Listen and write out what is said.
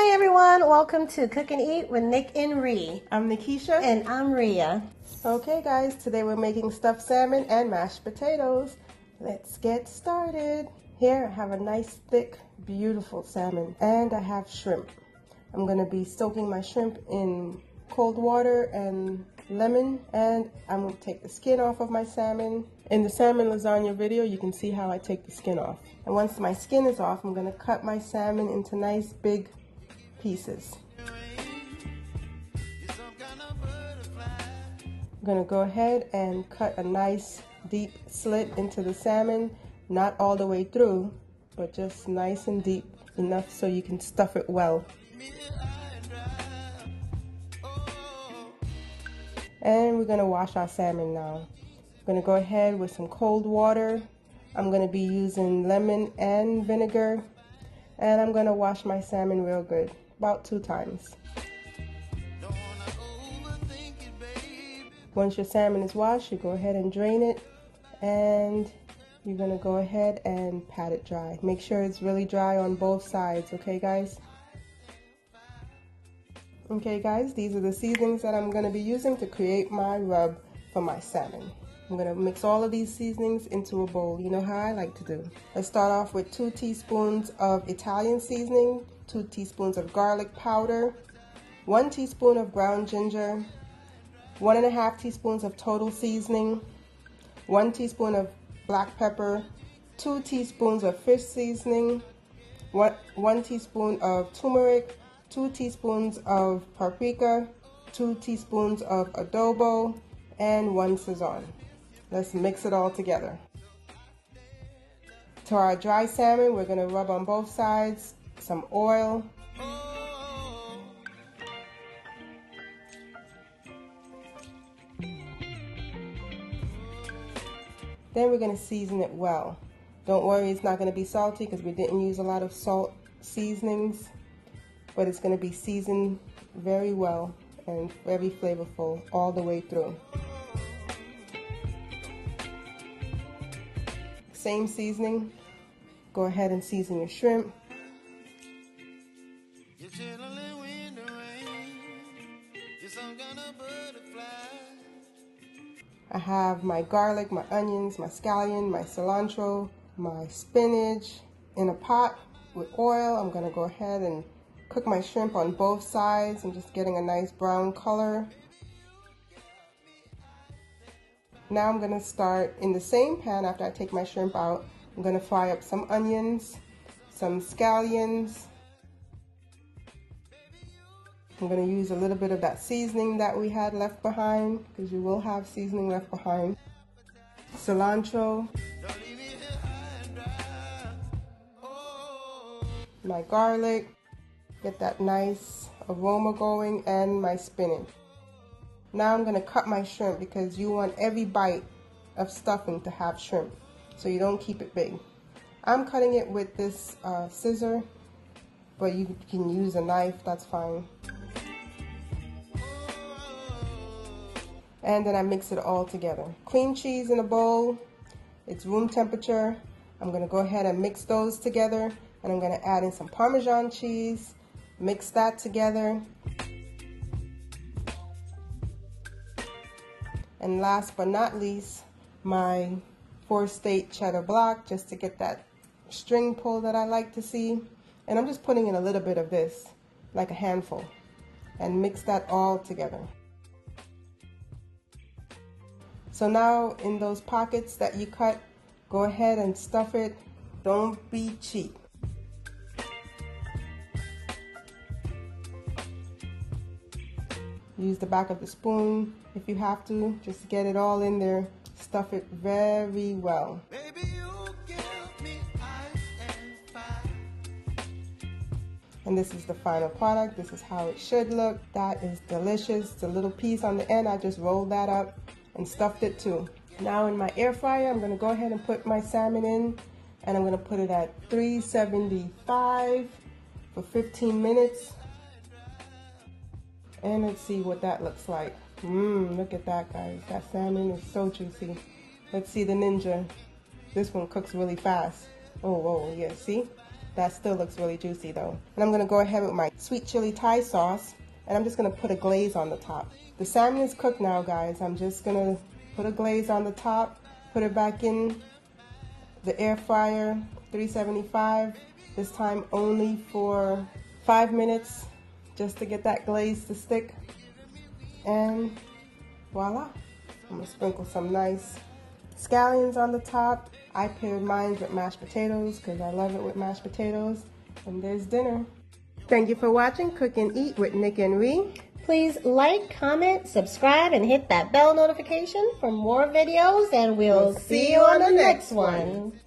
Hi everyone, welcome to Cook and Eat with Nick and Ree. I'm Nikisha. And I'm Rhea. Okay guys, today we're making stuffed salmon and mashed potatoes. Let's get started. Here I have a nice thick, beautiful salmon, and I have shrimp. I'm going to be soaking my shrimp in cold water and lemon, and I'm going to take the skin off of my salmon. In the salmon lasagna video, you can see how I take the skin off. And once my skin is off, I'm going to cut my salmon into nice big pieces. I'm going to go ahead and cut a nice deep slit into the salmon, not all the way through, but just nice and deep enough so you can stuff it well. And we're going to wash our salmon now. I'm going to go ahead with some cold water. I'm going to be using lemon and vinegar, and I'm going to wash my salmon real good, about 2 times. Once your salmon is washed, you go ahead and drain it, and you're going to go ahead and pat it dry. Make sure it's really dry on both sides, okay guys? Okay guys, these are the seasonings that I'm going to be using to create my rub for my salmon. I'm going to mix all of these seasonings into a bowl. You know how I like to do. Let's start off with 2 teaspoons of Italian seasoning, 2 teaspoons of garlic powder, 1 teaspoon of ground ginger, 1.5 teaspoons of total seasoning, 1 teaspoon of black pepper, 2 teaspoons of fish seasoning, 1 teaspoon of turmeric, 2 teaspoons of paprika, 2 teaspoons of adobo, and 1 Sazon. Let's mix it all together. To our dry salmon, we're going to rub on both sides some oil. Then we're going to season it well. Don't worry, it's not going to be salty because we didn't use a lot of salt seasonings, but it's going to be seasoned very well and very flavorful all the way through. Same seasoning. Go ahead and season your shrimp. I have my garlic, my onions, my scallion, my cilantro, my spinach in a pot with oil. I'm going to go ahead and cook my shrimp on both sides. I'm just getting a nice brown color. Now I'm going to start in the same pan after I take my shrimp out. I'm going to fry up some onions, some scallions. I'm going to use a little bit of that seasoning that we had left behind, because you will have seasoning left behind. Cilantro. My garlic. Get that nice aroma going, and my spinach. Now I'm going to cut my shrimp because you want every bite of stuffing to have shrimp, so you don't keep it big. I'm cutting it with this scissor, but you can use a knife, that's fine. And then I mix it all together. Cream cheese in a bowl, it's room temperature. I'm going to go ahead and mix those together, and I'm going to add in some Parmesan cheese, mix that together. And last but not least, my 4-state cheddar block, just to get that string pull that I like to see. And I'm just putting in a little bit of this, like a handful, and mix that all together. So now in those pockets that you cut, go ahead and stuff it. Don't be cheap. Use the back of the spoon if you have to, just to get it all in there. Stuff it very well. And this is the final product. This is how it should look. That is delicious. The little piece on the end, I just rolled that up and stuffed it too. Now in my air fryer, I'm going to go ahead and put my salmon in, and I'm going to put it at 375 for 15 minutes. And let's see what that looks like. Look at that, guys. That salmon is so juicy. Let's see the Ninja. This one cooks really fast. Oh, whoa, yeah, see? That still looks really juicy though. And I'm gonna go ahead with my sweet chili Thai sauce, and I'm just gonna put a glaze on the top. The salmon is cooked now, guys. I'm just gonna put a glaze on the top, put it back in the air fryer, 375, this time only for 5 minutes, just to get that glaze to stick. And voila. I'm gonna sprinkle some nice scallions on the top. I paired mine with mashed potatoes because I love it with mashed potatoes. And there's dinner. Thank you for watching Cook and Eat with Nick and Ree. Please like, comment, subscribe, and hit that bell notification for more videos, and we'll see you on the next one.